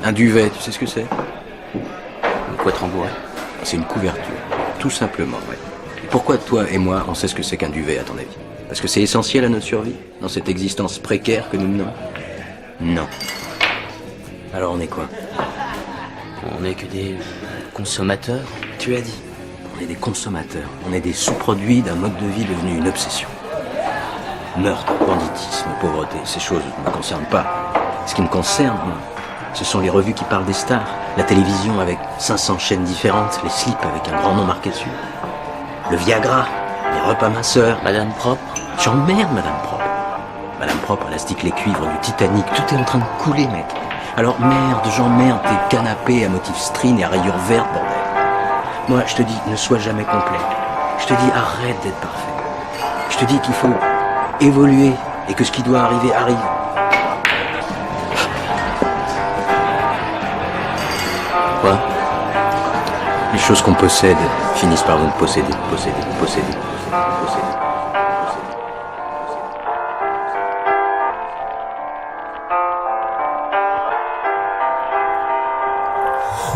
Un duvet, tu sais ce que c'est? De quoi te rembourrer? C'est une couverture, tout simplement, ouais. Et pourquoi toi et moi, on sait ce que c'est qu'un duvet, à ton avis? Parce que c'est essentiel à notre survie, dans cette existence précaire que nous menons? Non. Alors on est quoi? On n'est que des consommateurs. Tu as dit. On est des consommateurs. On est des sous-produits d'un mode de vie devenu une obsession. Meurtre, banditisme, pauvreté, ces choses ne me concernent pas. Ce qui me concerne, moi, ce sont les revues qui parlent des stars, la télévision avec 500 chaînes différentes, les slips avec un grand nom marqué dessus, le Viagra, les repas minceurs. Madame Propre. J'emmerde Madame Propre. Madame Propre, élastique les cuivres du Titanic, tout est en train de couler, mec. Alors merde, j'emmerde tes canapés à motif string et à rayures vertes, bordel. Moi, je te dis, ne sois jamais complet. Je te dis, arrête d'être parfait. Je te dis qu'il faut évoluer et que ce qui doit arriver arrive. Quoi? Les choses qu'on possède finissent par nous posséder, posséder.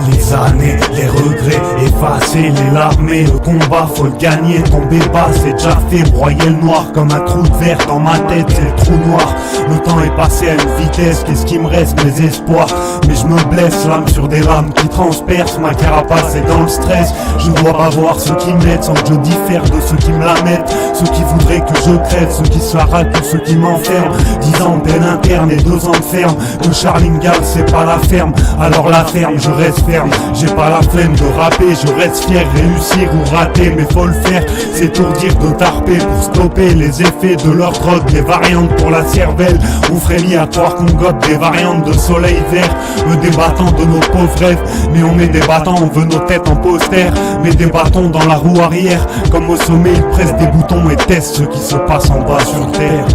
Les années, les regrets effacés, les larmes et le combat, faut le gagner, tomber bas, c'est déjà fait, broyer le noir comme un trou de verre dans ma tête, c'est le trou noir. Le temps est passé à une vitesse, qu'est-ce qui me reste, mes espoirs? Mais je me blesse, l'âme sur des lames qui transpercent, ma carapace est dans le stress. Je dois pas voir ceux qui m'aident sans que je diffère de ceux qui me la mettent. Ceux qui voudraient que je crève, ceux qui se la ratent ou ceux qui m'enferment. 10 ans de peine interne et 2 ans de ferme. Que Charlingal c'est pas la ferme, alors la ferme je reste ferme. J'ai pas la flemme de rapper, je reste fier, réussir ou rater, mais faut le faire. C'est pour dire de tarper, pour stopper les effets de leur drogue, les variantes pour la cervelle. On frémit à croire qu'on gobe des variantes de soleil vert, me débattant de nos pauvres rêves. Mais on est débattant, on veut nos têtes en poster, mais des bâtons dans la roue arrière. Comme au sommet, ils pressent des boutons et testent ce qui se passe en bas sur terre.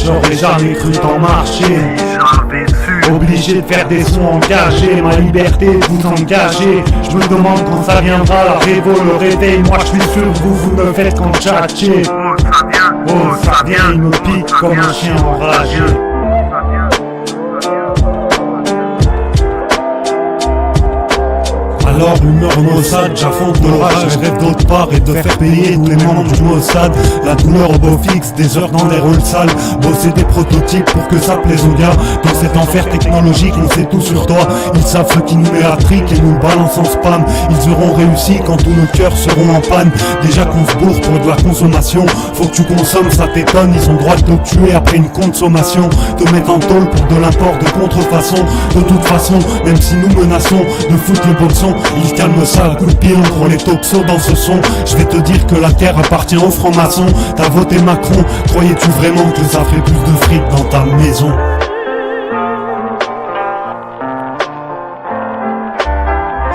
J'aurais jamais cru t'en marcher. Obligé de faire des sons engagés, ma liberté de vous engager. Je me demande quand ça viendra, la révo, le réveil. Moi je suis sûr, vous me faites quand tchatcher. Oh ça vient, il me pique comme un chien enragé. Alors l'humeur maussade, j'affronte l'orage, je rêve d'autre part et de faire payer tous les membres du Mossad. La douleur au beau fixe, des heures dans des rôles sales, bosser des prototypes pour que ça plaise aux gars. Dans cet enfer technologique, on sait tout sur toi. Ils savent ce qui nous met à trick et nous balancent en spam. Ils auront réussi quand tous nos cœurs seront en panne. Déjà qu'on se bourre pour de la consommation, faut que tu consommes, ça t'étonne. Ils ont droit de te tuer après une consommation, te mettre en tôle pour de l'import de contrefaçon. De toute façon, même si nous menaçons de foutre le boxon, il calme ça, coup de pilon pour les toxos dans ce son. Je vais te dire que la terre appartient aux francs-maçons. T'as voté Macron, croyais-tu vraiment que ça ferait plus de fric dans ta maison?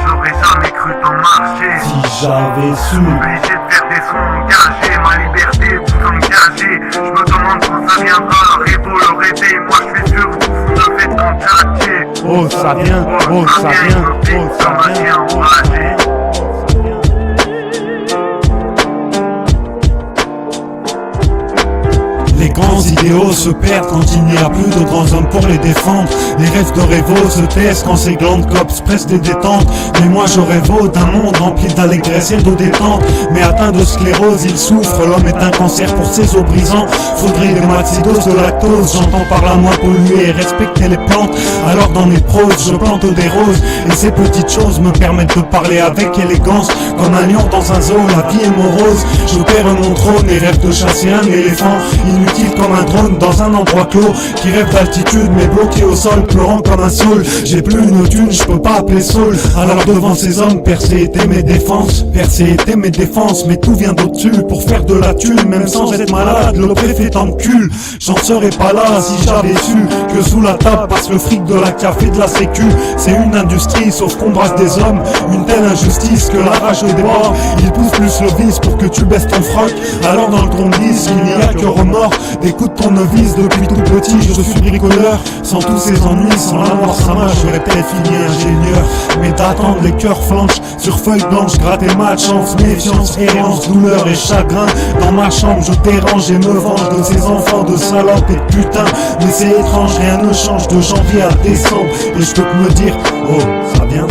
J'aurais jamais cru t'en marcher. Si j'avais su. Obligé de faire des sons engagés, ma liberté vous engager. Je me demande quand ça viendra, la révo, le réveil. Moi je suis sûr, vous me faites en tchatcher. Oh ça vient, oh ça vient, oh ça vient. Les grands idéaux se perdent quand il n'y a plus de grands hommes pour les défendre. Les rêves de Révo se taisent quand ces glandes cops pressent des détentes. Mais moi je rêve d'un monde rempli d'allégresse et de détente. Mais atteint de sclérose, il souffre, l'homme est un cancer pour ses os brisants. Faudrait des maxidoses de lactose, j'entends par là moins polluer et respecter les plantes. Alors dans mes proses, je plante des roses. Et ces petites choses me permettent de parler avec élégance. Comme un lion dans un zoo, la vie est morose. Je perds mon trône et rêve de chasser un éléphant. Inutile comme un drone dans un endroit clos, qui rêve d'altitude mais bloqué au sol, pleurant comme un saule. J'ai plus une thune, je peux pas appeler Saul. Alors devant ces hommes, percé était mes défenses, mais tout vient d'au-dessus pour faire de la thune, même sans être malade, le préfet t'encule. J'en serais pas là si j'avais su que sous la table passe le fric de la café de la sécu. C'est une industrie sauf qu'on brasse des hommes, une telle injustice que la rage des bords. Il pousse plus le vice pour que tu baisses ton froc. Alors dans le trompe il n'y a que remords, des Écoute ton novice, depuis tout petit je suis bricoleur. Sans tous ces ennuis, sans la mort sa main, j'aurais peut-être fini ingénieur. Mais d'attendre les cœurs flanches sur feuille blanche, gratter malchance, méfiance, errance, douleur et chagrin. Dans ma chambre je dérange et me venge de ces enfants de salopes et de putain. Mais c'est étrange, rien ne change de janvier à décembre. Et je peux te me dire, oh ça vient.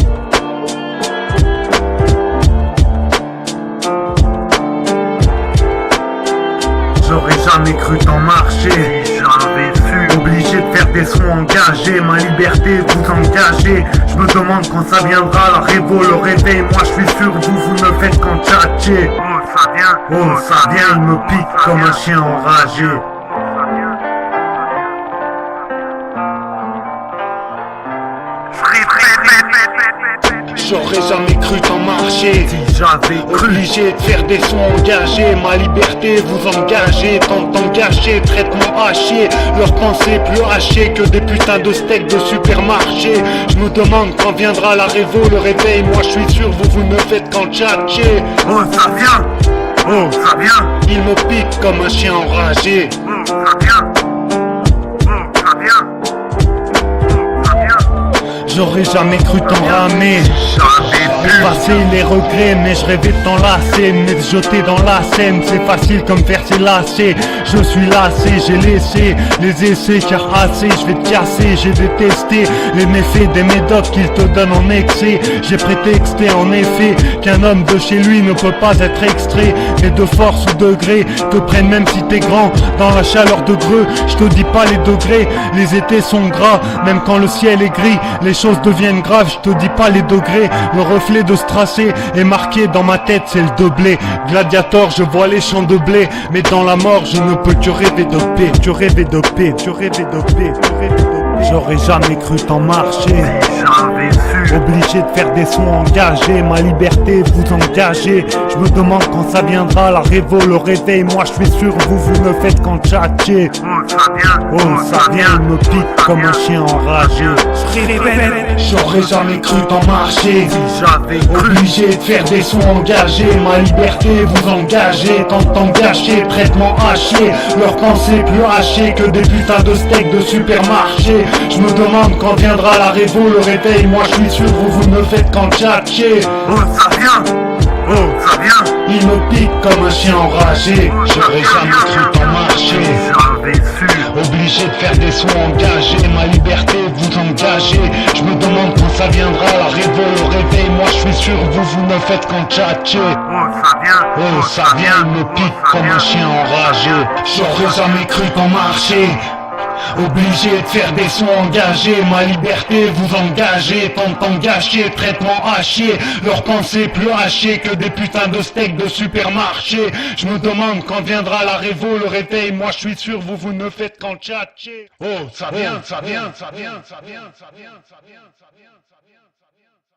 J'aurais jamais cru t'en marcher, si j'avais su. Obligé de faire des sons engagés, ma liberté vous engagez. Je me demande quand ça viendra, la révo, le réveil. Moi je suis sûr, vous ne faites qu'en tchatcher. Oh ça vient, il me pique comme un chien enragé. J'aurais jamais cru t'en marcher, Si j'avais cru. obligé de faire des sons engagés. Ma liberté vous engagez, tant d'engagés, traitement haché. Leurs pensées plus hachées que des putains de steaks de supermarché. Je me demande quand viendra la révo, le réveil. Moi je suis sûr, vous ne faites qu'en tchatcher. Oh ça vient, Oh, ça vient, il me pique comme un chien enragé. oh ça vient, oh ça vient, oh ça vient. J'aurais jamais cru t'en ramer. J'avais pu. Passer les regrets, mais je rêvais de t'en lasser. Mais de jeter dans la scène, c'est facile comme faire ses lacets. Je suis lassé, j'ai laissé les essais car assez. Je vais te casser, j'ai détesté les méfaits des médocs qu'ils te donnent en excès. J'ai prétexté en effet qu'un homme de chez lui ne peut pas être extrait. Et de force ou de gré, te prennent même si t'es grand. Dans la chaleur de greux, je te dis pas les degrés. Les étés sont gras, même quand le ciel est gris. Les choses deviennent graves, je te dis pas les degrés. Le reflet de ce tracé est marqué dans ma tête, c'est le doublé. Gladiator, je vois les champs de blé. Mais dans la mort, je ne peux que rêver de paix. Que rêver de paix, que rêver de paix, que rêver de paix. J'aurais jamais cru t'en marcher. J'avais su. Obligé de faire des sons engagés, ma liberté vous engagez. Je me demande quand ça viendra, la révo, le réveil. Moi je suis sûr, vous ne faites qu'en tchatcher. Oh ça vient, Oh ça vient, il me pique comme un chien enragé. J'aurais jamais cru t'en marcher. Si j'avais cru. Obligé de faire des sons engagés, ma liberté vous engagez. Tant d'engagés, traitement haché. Leurs pensées plus hachées que des putains de steaks de supermarché. Je me demande quand viendra la révo, le réveil. Moi je suis sûr, vous ne faites qu'en tchatcher. Oh ça vient, Oh, ça vient. il me pique comme un chien enragé. J'aurais jamais cru t'en marcher. J'avais su. Obligé de faire des sons engagés, ma liberté vous engagez. Je me demande quand ça viendra, la révo, le réveil. Moi je suis sûr, vous ne faites qu'en tchatcher. Oh ça vient, Oh ça vient, il me pique comme un chien enragé. J'aurais jamais cru t'en marcher. Obligé de faire des sons engagés, ma liberté vous engagez. Tant d'engagés, traitement haché. Leurs pensées plus hachées que des putains de steaks de supermarché. Je me demande quand viendra la révo, le réveil. Moi je suis sûr, vous ne faites qu'en tchatcher. Oh ça vient, ça vient, ça vient, ça vient, ça vient, ça vient, ça vient, ça vient.